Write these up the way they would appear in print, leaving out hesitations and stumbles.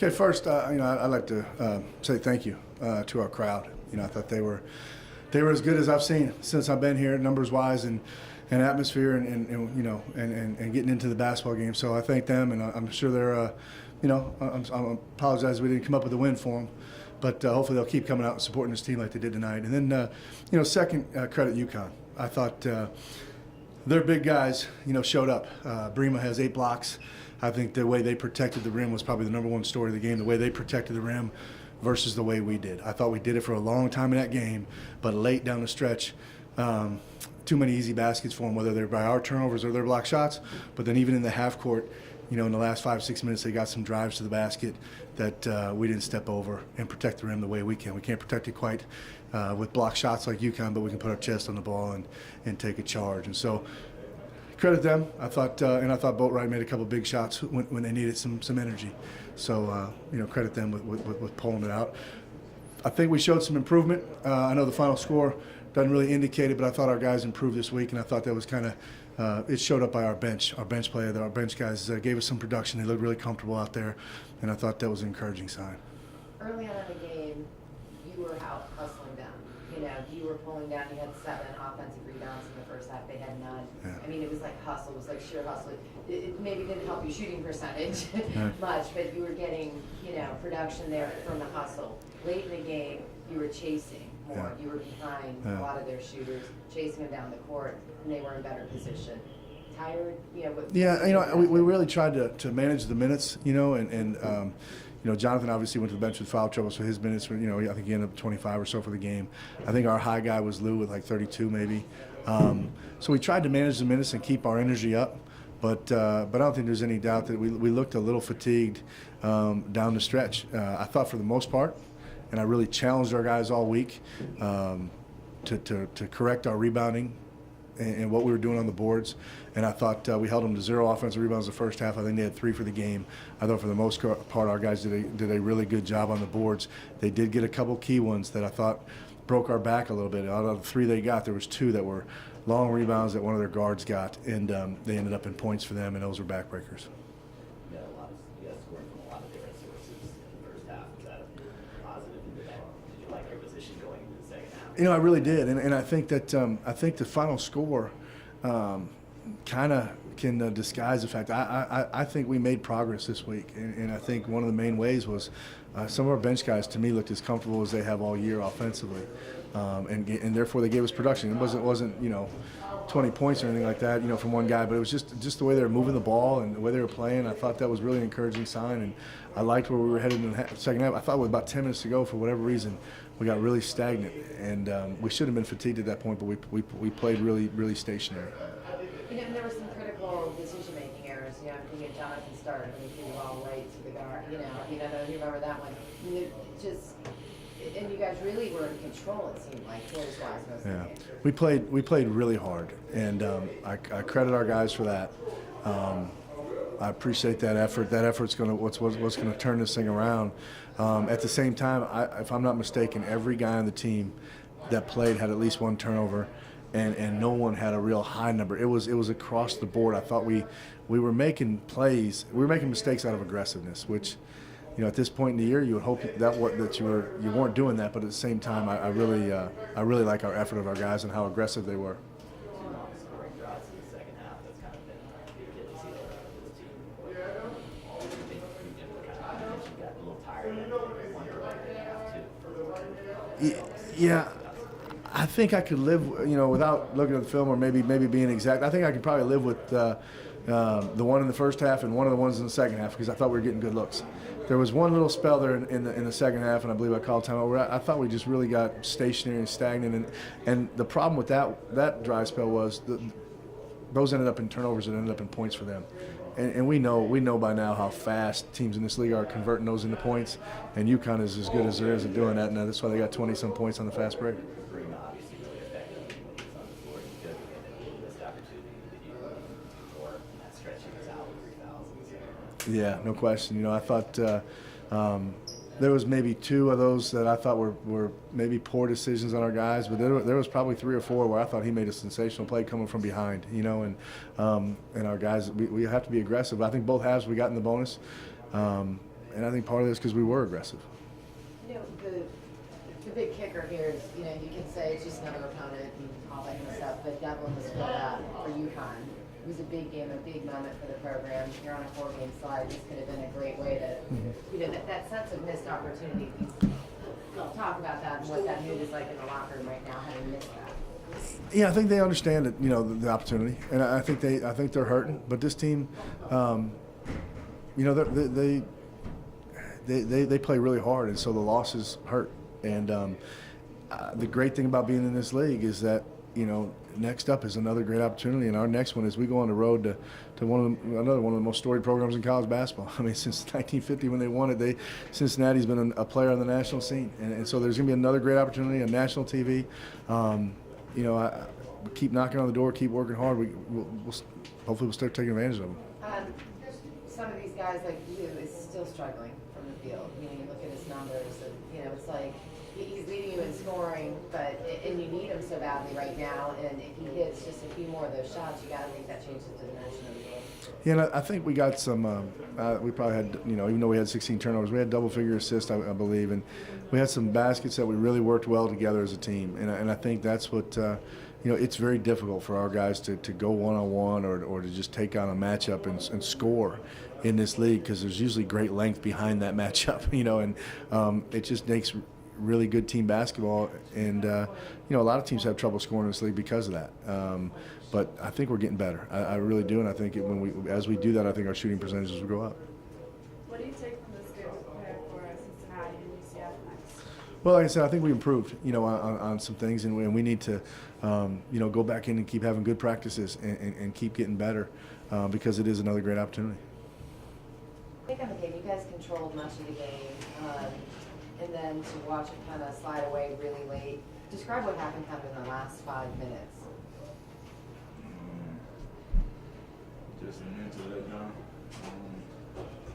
Okay, first, I'd like to say thank you to our crowd. I thought they were as good as I've seen since I've been here, numbers-wise, and atmosphere, and getting into the basketball game. So I thank them, and I'm sure they're, I apologize we didn't come up with a win for them, but hopefully they'll keep coming out and supporting this team like they did tonight. And then, second, credit UConn. I thought their big guys, showed up. Brema has 8 blocks. I think the way they protected the rim was probably the number one story of the game, the way they protected the rim versus the way we did. I thought we did it for a long time in that game, but late down the stretch, too many easy baskets for them, whether they're by our turnovers or their block shots. But then even in the half court, in the last 5-6 minutes, they got some drives to the basket that we didn't step over and protect the rim the way we can. We can't protect it quite with block shots like UConn, but we can put our chest on the ball and take a charge. And so credit them. I thought Boatwright made a couple big shots when they needed some energy. So credit them with pulling it out. I think we showed some improvement. I know the final score doesn't really indicate it, but I thought our guys improved this week, and I thought that was kind of it showed up by our bench player. Our bench guys gave us some production. They looked really comfortable out there, and I thought that was an encouraging sign. Early on in the game, you were out hustling them. You were pulling down. You had 7 offensive rebounds in the first half. They had none. Yeah. I mean, it was like hustle. It was like sheer hustle. It maybe didn't help your shooting percentage much, but you were getting, production there from the hustle. Late in the game, you were chasing more. Yeah. You were behind a lot of their shooters, chasing them down the court, and they were in better position. Tired? We really tried to manage the minutes, Jonathan obviously went to the bench with foul trouble, so his minutes were, I think he ended up 25 or so for the game. I think our high guy was Lou with like 32 maybe. So we tried to manage the minutes and keep our energy up, but I don't think there's any doubt that we looked a little fatigued down the stretch. I thought for the most part, and I really challenged our guys all week to correct our rebounding and what we were doing on the boards. And I thought we held them to 0 offensive rebounds the first half. I think they had 3 for the game. I thought for the most part our guys did a really good job on the boards. They did get a couple key ones that I thought broke our back a little bit. Out of the 3 they got, there was 2 that were long rebounds that one of their guards got, and they ended up in points for them, and those were backbreakers. You guys scored from a lot of different sources in the first half. Was that a positive? Did you like your position going into the second half? I really did, and I think that the final score kind of can disguise the fact. I think we made progress this week, and I think one of the main ways was some of our bench guys, to me, looked as comfortable as they have all year offensively, and therefore they gave us production. It wasn't 20 points or anything like that, from one guy, but it was just the way they were moving the ball and the way they were playing. I thought that was really an encouraging sign, and I liked where we were headed in the second half. I thought with about 10 minutes to go, for whatever reason, we got really stagnant, and we should have been fatigued at that point, but we played really, really stationary. And there were some critical decision-making errors. I'm thinking of Jonathan Stark when he threw the ball right to the guard. I don't know if you remember that one. And you guys really were in control, it seemed like, poise-wise most of the game. We played really hard, and I credit our guys for that. I appreciate that effort. That effort's what's going to turn this thing around. At the same time, if I'm not mistaken, every guy on the team that played had at least 1 turnover, and no one had a real high number. It was across the board. I thought we were making plays. We were making mistakes out of aggressiveness, which, at this point in the year, you would hope that you weren't doing that. But at the same time, I really like our effort of our guys and how aggressive they were. Scoring drives in the second half. That's kind of been good to see this team. You got a little tired and wonder about the half too. Yeah. I think I could live, without looking at the film or maybe being exact. I think I could probably live with the one in the first half and one of the ones in the second half, because I thought we were getting good looks. There was one little spell there in the second half, and I believe I called timeout, where I thought we just really got stationary and stagnant. And the problem with that dry spell was those ended up in turnovers and ended up in points for them. And we know by now how fast teams in this league are converting those into points, and UConn is as good as there is at doing that, and that's why they got 20-some points on the fast break. Obviously really effective when he was on the floor. He took a missed opportunity that you for that stretch he was out with 3 fouls. Yeah, no question. I thought there was maybe 2 of those that I thought were maybe poor decisions on our guys, but there was probably 3 or 4 where I thought he made a sensational play coming from behind, and our guys, we have to be aggressive. I think both halves we got in the bonus, And I think part of this because we were aggressive. You know, the big kicker here is, you know, you can say it's just another opponent and all that kind of stuff, but Devlin was filled out for UConn. It was a big game, a big moment for the program. You're on a 4-game slide. This could have been a great way to, you know, that sense of missed opportunity. Talk about that and what that mood is like in the locker room right now, having missed that. Yeah, I think they understand it, you know, the opportunity, and I think they're hurting. But this team, you know, they play really hard, and so the losses hurt. And the great thing about being in this league is that, you know, next up is another great opportunity, and our next one is we go on the road to another one of the most storied programs in college basketball. I mean, since 1950 when they won it, Cincinnati's been a player on the national scene, and so there's going to be another great opportunity on national TV. You know, I keep knocking on the door, keep working hard. We'll hopefully we'll start taking advantage of them. Some of these guys like you is still struggling from the field. You know, you look at his numbers, and you know it's like he's leading you in scoring, and you need him so badly right now. And if he hits just a few more of those shots, you got to make that change to the dimension of the game. Yeah, and I think we got some. We probably had, you know, even though we had 16 turnovers, we had double-figure assists, I believe, and we had some baskets that we really worked well together as a team. And I think that's what, you know, it's very difficult for our guys to go one-on-one or to just take on a matchup and score in this league because there's usually great length behind that matchup, you know, and it just makes really good team basketball. And, you know, a lot of teams have trouble scoring in this league because of that. But I think we're getting better. I really do, and I think as we do that, I think our shooting percentages will go up. What do you take from this game to prepare for Cincinnati and UCF next? Well, like I said, I think we improved, you know, on some things, and we need to, you know, go back in and keep having good practices and keep getting better because it is another great opportunity. I think on the game, you guys controlled much of the game, and then to watch it kind of slide away really late. Describe what happened kind of in the last 5 minutes. Just a mental letdown.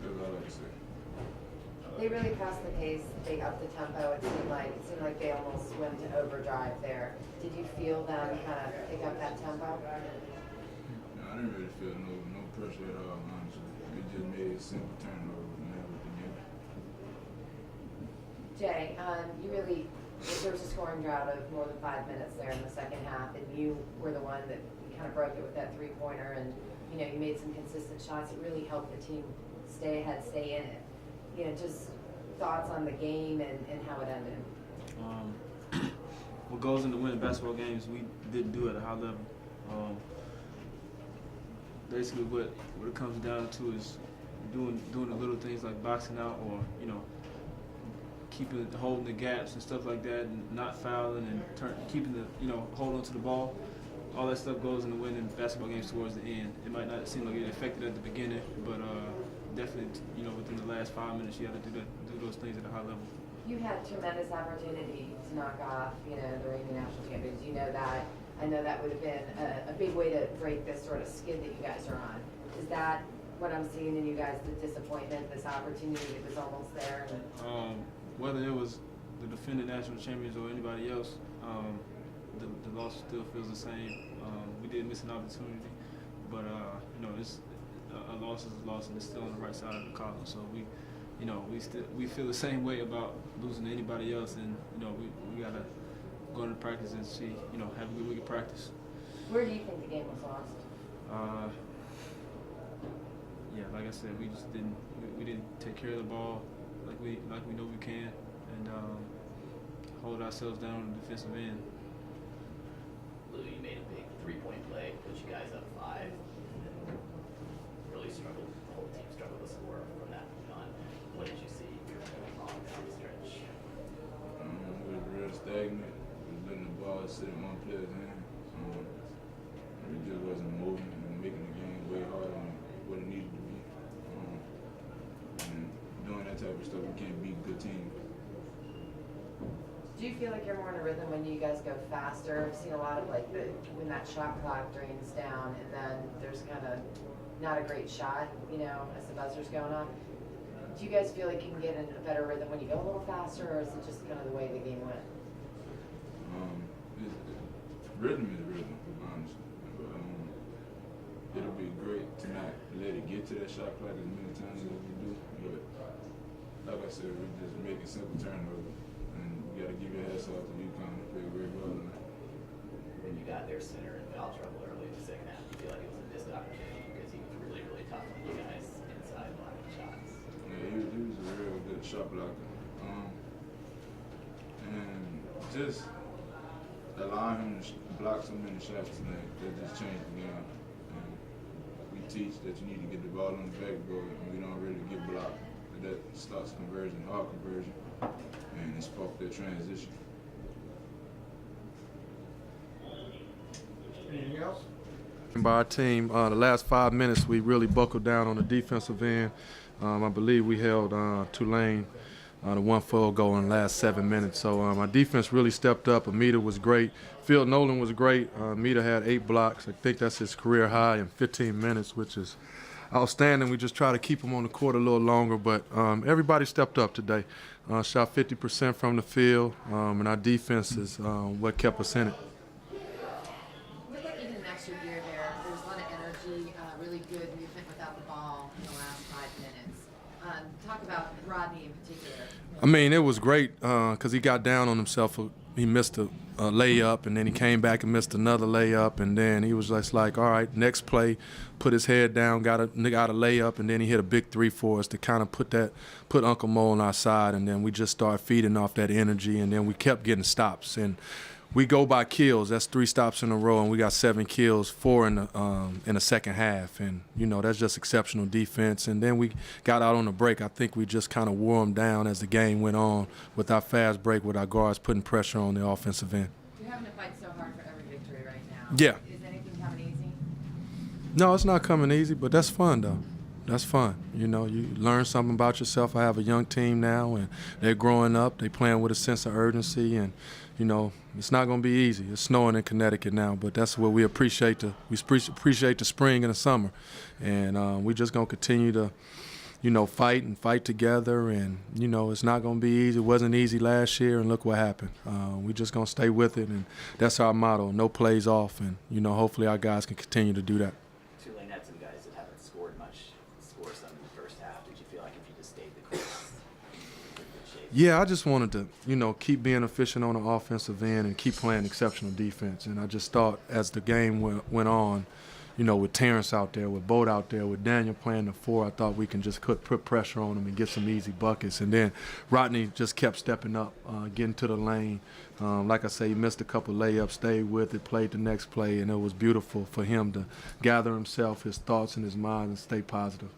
That's all I can say. They really passed the pace. They upped the tempo. It seemed like they almost went to overdrive there. Did you feel them kind of pick up that tempo? No, I didn't really feel no pressure at all, honestly. We just made a simple turnover and that was the game. Jay, there was a scoring drought of more than 5 minutes there in the second half, and you were the one that kind of broke it with that three-pointer, and you know you made some consistent shots. It really helped the team stay ahead, stay in it. You know, just thoughts on the game and how it ended. What goes into winning basketball games, we didn't do at a high level. Basically, what it comes down to is doing the little things like boxing out, or you know, holding the gaps and stuff like that, and not fouling and keeping hold on to the ball. All that stuff goes into winning basketball games towards the end. It might not seem like it affected at the beginning, but definitely, you know, within the last 5 minutes, you have to do those things at a high level. You had tremendous opportunity to knock off, you know, the reigning national champions. You know that. I know that would have been a big way to break this sort of skid that you guys are on. Is that what I'm seeing in you guys, the disappointment, this opportunity that was almost there? Whether it was the defending national champions or anybody else, the loss still feels the same. We did miss an opportunity, but you know, it's a loss is a loss, and it's still on the right side of the column. So we feel the same way about losing to anybody else, and you know, we gotta go into practice and see, you know, have a good week of practice. Where do you think the game was lost? Yeah, like I said, we just didn't take care of the ball like we know we can, and hold ourselves down on the defensive end. Lou, you made a big three-point play, put you guys up 5, and then really struggled. The whole team struggled to score from that point on. What did you see going wrong down the stretch? We was real stagnant. We was letting the ball sit in one player's hand. We just wasn't moving and making the game way harder than what it needed to be. And doing that type of stuff, we can't beat good teams. Do you feel like you're more in a rhythm when you guys go faster? I've seen a lot of when that shot clock drains down and then there's kind of not a great shot, you know, as the buzzer's going on. Do you guys feel like you can get in a better rhythm when you go a little faster, or is it just kind of the way the game went? Rhythm is rhythm, honestly. But, it'll be great to not let it get to that shot clock as many times as we do. But like I said, we just making simple turnovers. And we got to give your hats off to UConn. They played great ball tonight. When you got their center in foul trouble early in the second half, you feel like it was a missed opportunity because he was really, really tough on you guys inside blocking shots. Yeah, he was a real good shot blocker. And just allowing him to block so many shots tonight, that just changed the game. And we teach that you need to get the ball on the backboard, and we don't really get blocked. And that starts conversion, hard conversion, and it sparked their transition. Anything else? By our team, the last 5 minutes we really buckled down on the defensive end. I believe we held Tulane to 1 field goal in the last 7 minutes. So our defense really stepped up. Amita was great. Phil Nolan was great. Amita had 8 blocks. I think that's his career high in 15 minutes, which is outstanding. We just try to keep him on the court a little longer, but everybody stepped up today. Shot 50% from the field, and our defense is what kept us in it. Look like even an extra year there's a lot of energy, really good movement without the ball in the last 5 minutes. Talk about Rodney in particular. I mean, it was great because he got down on himself. He missed a layup, and then he came back and missed another layup, and then he was just like, all right, next play, put his head down, got a layup, and then he hit a big 3 for us to kind of put Uncle Mo on our side, and then we just started feeding off that energy, and then we kept getting stops. And we go by kills. That's 3 stops in a row, and we got 7 kills, 4 in the second half. And, you know, that's just exceptional defense. And then we got out on the break. I think we just kind of wore them down as the game went on with our fast break, with our guards putting pressure on the offensive end. You're having to fight so hard for every victory right now. Yeah. Is anything coming easy? No, it's not coming easy, but that's fun, though. That's fun. You know, you learn something about yourself. I have a young team now, and they're growing up. They're playing with a sense of urgency, and, you know, it's not going to be easy. It's snowing in Connecticut now, but that's what we appreciate. We appreciate the spring and the summer, and we just going to continue to, you know, fight together, and, you know, it's not going to be easy. It wasn't easy last year, and look what happened. We just going to stay with it, and that's our motto, no plays off, and, you know, hopefully our guys can continue to do that. Tulane had some guys that haven't scored much, score some in the first half. Did you feel like if you just stayed the course, you'd be in good shape? Yeah, I just wanted to, you know, keep being efficient on the offensive end and keep playing exceptional defense. And I just thought as the game went on, you know, with Terrence out there, with Boat out there, with Daniel playing the 4, I thought we can just put pressure on them and get some easy buckets. And then Rodney just kept stepping up, getting to the lane. Like I say, he missed a couple layups, stayed with it, played the next play, and it was beautiful for him to gather himself, his thoughts and his mind, and stay positive.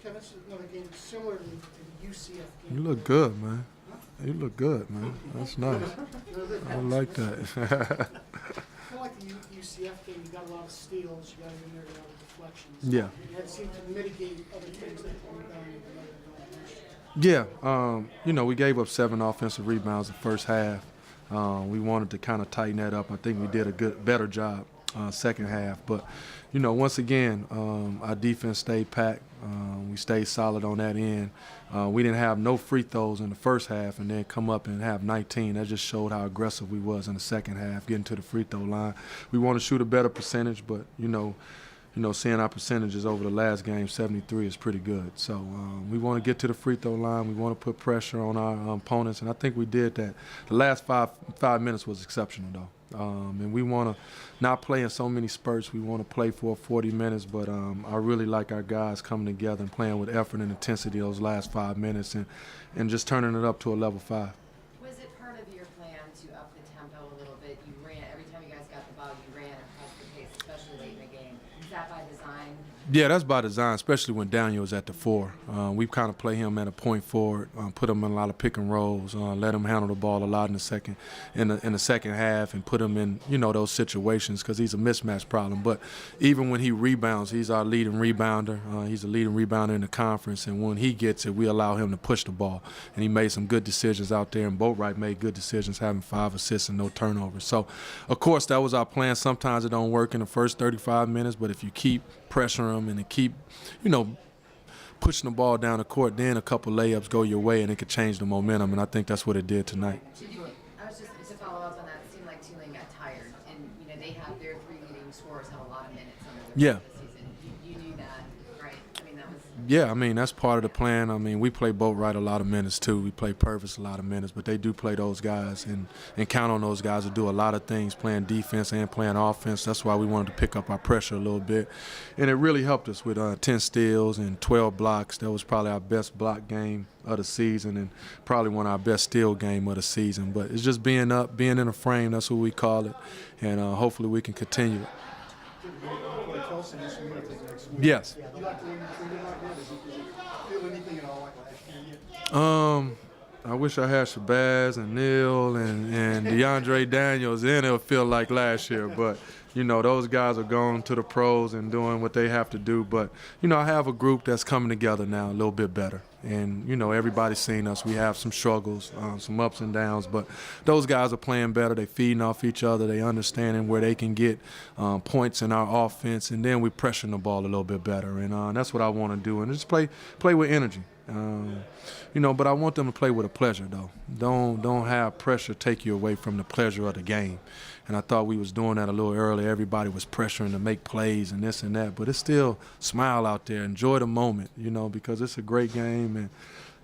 Kevin, this is another game similar to the UCF game. You look good, man. You look good, man. That's nice. I like that. I feel like the UCF game, you got a lot of steals, you got in there, a lot of deflections. Yeah. That seemed to mitigate other things that were done. Yeah, you know, we gave up 7 offensive rebounds the first half. We wanted to kind of tighten that up. I think we did a better job second half. But, you know, once again, our defense stayed packed. We stayed solid on that end. We didn't have no free throws in the first half and then come up and have 19. That just showed how aggressive we was in the second half, getting to the free throw line. We want to shoot a better percentage, but, you know, seeing our percentages over the last game, 73 is pretty good. So we want to get to the free throw line. We want to put pressure on our opponents, and I think we did that. The last five minutes was exceptional, though. And we want to not play in so many spurts. We want to play for 40 minutes, but I really like our guys coming together and playing with effort and intensity those last 5 minutes and just turning it up to a level 5. Was it part of your plan to up the tempo a little bit? You ran, every time you guys got the ball, you ran across the pace, especially late in the game. Is that by design? Yeah, that's by design, especially when Daniel was at the 4. We kind of play him at a point forward, put him in a lot of pick and rolls, let him handle the ball a lot in the second half, and put him in, you know, those situations because he's a mismatch problem. But even when he rebounds, he's our leading rebounder. He's a leading rebounder in the conference, and when he gets it, we allow him to push the ball. And he made some good decisions out there, and Boatwright made good decisions, having 5 assists and no turnovers. So, of course, that was our plan. Sometimes it don't work in the first 35 minutes, but if you keep pressuring them and to keep, you know, pushing the ball down the court, then a couple layups go your way and it could change the momentum, and I think that's what it did tonight. I was just to follow up on that. It seemed like Tulane got tired, and you know they have their 3 leading scorers have a lot of minutes under their Yeah. belt this season. You knew that, right? I mean, that was. Yeah, I mean, that's part of the plan. I mean, we play Boatwright a lot of minutes too. We play Purvis a lot of minutes, but they do play those guys and count on those guys to do a lot of things, playing defense and playing offense. That's why we wanted to pick up our pressure a little bit. And it really helped us with 10 steals and 12 blocks. That was probably our best block game of the season and probably one of our best steal game of the season. But it's just being up, being in a frame, that's what we call it. And hopefully we can continue it. Yes. You like the way you treated like that? Does it feel anything at all like last year? I wish I had Shabazz and Neil and DeAndre Daniels, then it'll feel like last year. But, you know, those guys are going to the pros and doing what they have to do. But, you know, I have a group that's coming together now a little bit better. And, you know, everybody's seen us. We have some struggles, some ups and downs. But those guys are playing better. They're feeding off each other. They understanding where they can get points in our offense. And then we're pressuring the ball a little bit better. And that's what I want to do. And just play with energy. You know, but I want them to play with a pleasure, though. Don't have pressure take you away from the pleasure of the game. And I thought we was doing that a little earlier. Everybody was pressuring to make plays and this and that. But it's still smile out there. Enjoy the moment, you know, because it's a great game.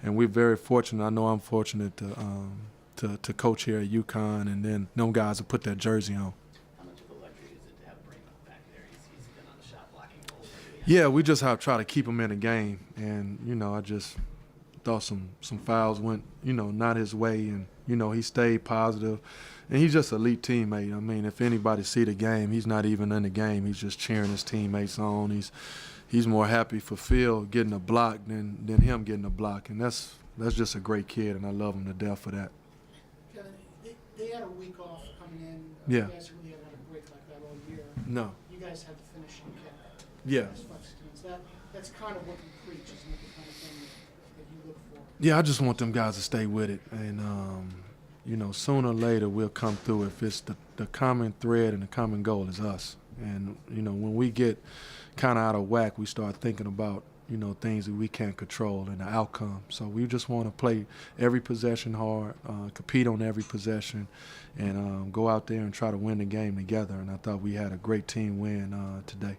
And we're very fortunate. I know I'm fortunate to coach here at UConn. And then them guys will put that jersey on. How much of a luxury is it to have Braymont back there? He's been on the shot blocking role. Yeah, we just have to try to keep him in the game. And, you know, I just thought some fouls went, you know, not his way. And, you know, he stayed positive. And he's just an elite teammate. I mean, if anybody see the game, he's not even in the game. He's just cheering his teammates on. He's more happy for Phil getting a block than him getting a block. And that's just a great kid, and I love him to death for that. Kevin, they had a week off coming in. Yeah. You guys really haven't had a break like that all year. No. You guys had the finishing cap. Yeah. That's kind of what you preach, isn't it? The kind of thing that you look for. Yeah, I just want them guys to stay with it. And, you know, sooner or later we'll come through if it's the common thread and the common goal is us. And, you know, when we get kind of out of whack, we start thinking about, you know, things that we can't control and the outcome. So we just want to play every possession hard, compete on every possession, and go out there and try to win the game together. And I thought we had a great team win today.